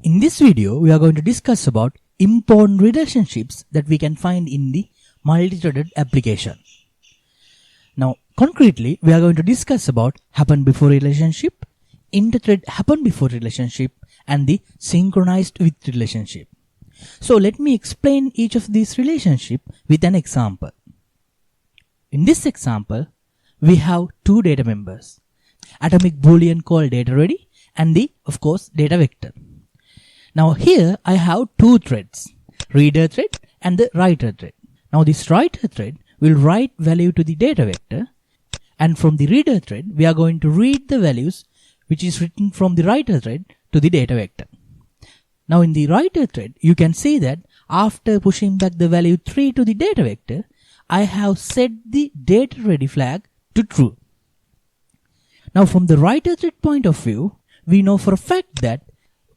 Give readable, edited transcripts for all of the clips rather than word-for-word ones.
In this video, we are going to discuss about important relationships that we can find in the multi-threaded application. Now, concretely, we are going to discuss about happen before relationship, interthread happen before relationship, and the synchronized with relationship. So let me explain each of these relationships with an example. In this example, we have two data members, atomic boolean called data ready and the, of course, data vector. Now here I have two threads, reader thread and the writer thread. Now this writer thread will write value to the data vector, and from the reader thread we are going to read the values which is written from the writer thread to the data vector. Now in the writer thread you can see that after pushing back the value 3 to the data vector, I have set the data ready flag to true. Now from the writer thread point of view, we know for a fact that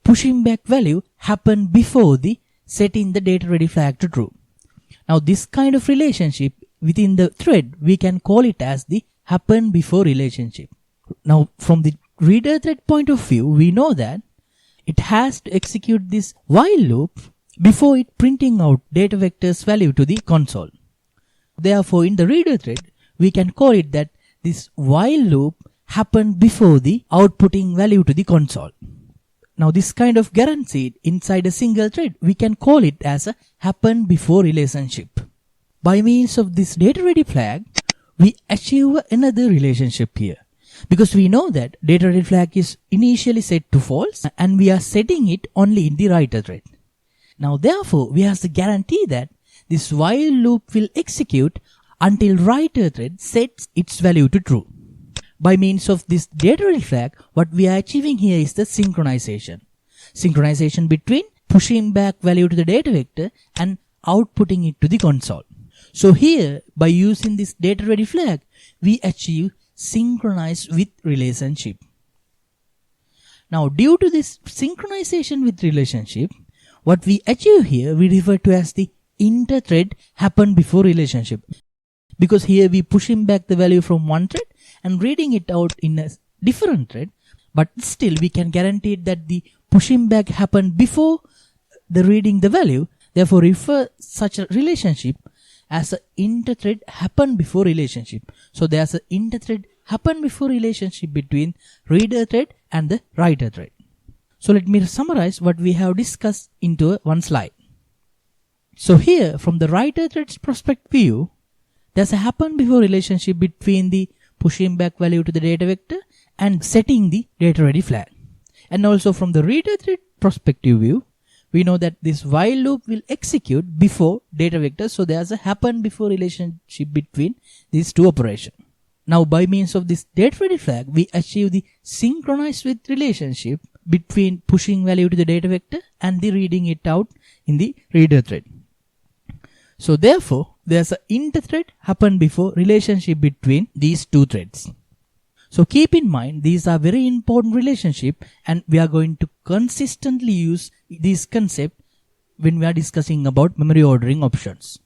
pushing back value happened before the setting the data ready flag to true. Now this kind of relationship within the thread, we can call it as the happen before relationship. Now from the reader thread point of view, we know that it has to execute this while loop before it printing out data vector's value to the console. Therefore in the reader thread, we can call it that this while loop happened before the outputting value to the console. Now this kind of guaranteed inside a single thread, we can call it as a happen before relationship. By means of this data ready flag, we achieve another relationship here. Because we know that data ready flag is initially set to false and we are setting it only in the writer thread. Now therefore, we have the guarantee that this while loop will execute until writer thread sets its value to true. By means of this data ready flag, what we are achieving here is the synchronization. Synchronization between pushing back value to the data vector and outputting it to the console. So here, by using this data ready flag, we achieve synchronized with relationship. Now due to this synchronization with relationship, what we achieve here we refer to as the interthread happen before relationship. Because here we pushing back the value from one thread and reading it out in a different thread, but still we can guarantee that the pushing back happened before the reading the value. Therefore refer such a relationship as an interthread happen before relationship. So there's an interthread happen before relationship between reader thread and the writer thread. So let me summarize what we have discussed into one slide. So here from the writer thread's prospect view, there's a happen before relationship between the pushing back value to the data vector and setting the data ready flag. And also from the reader thread perspective view, we know that this while loop will execute before data vector. So there's a happen before relationship between these two operations. Now by means of this data ready flag, we achieve the synchronized with relationship between pushing value to the data vector and the reading it out in the reader thread. So therefore, there's an interthread happen before relationship between these two threads. So keep in mind, these are very important relationship and we are going to consistently use this concept when we are discussing about memory ordering options.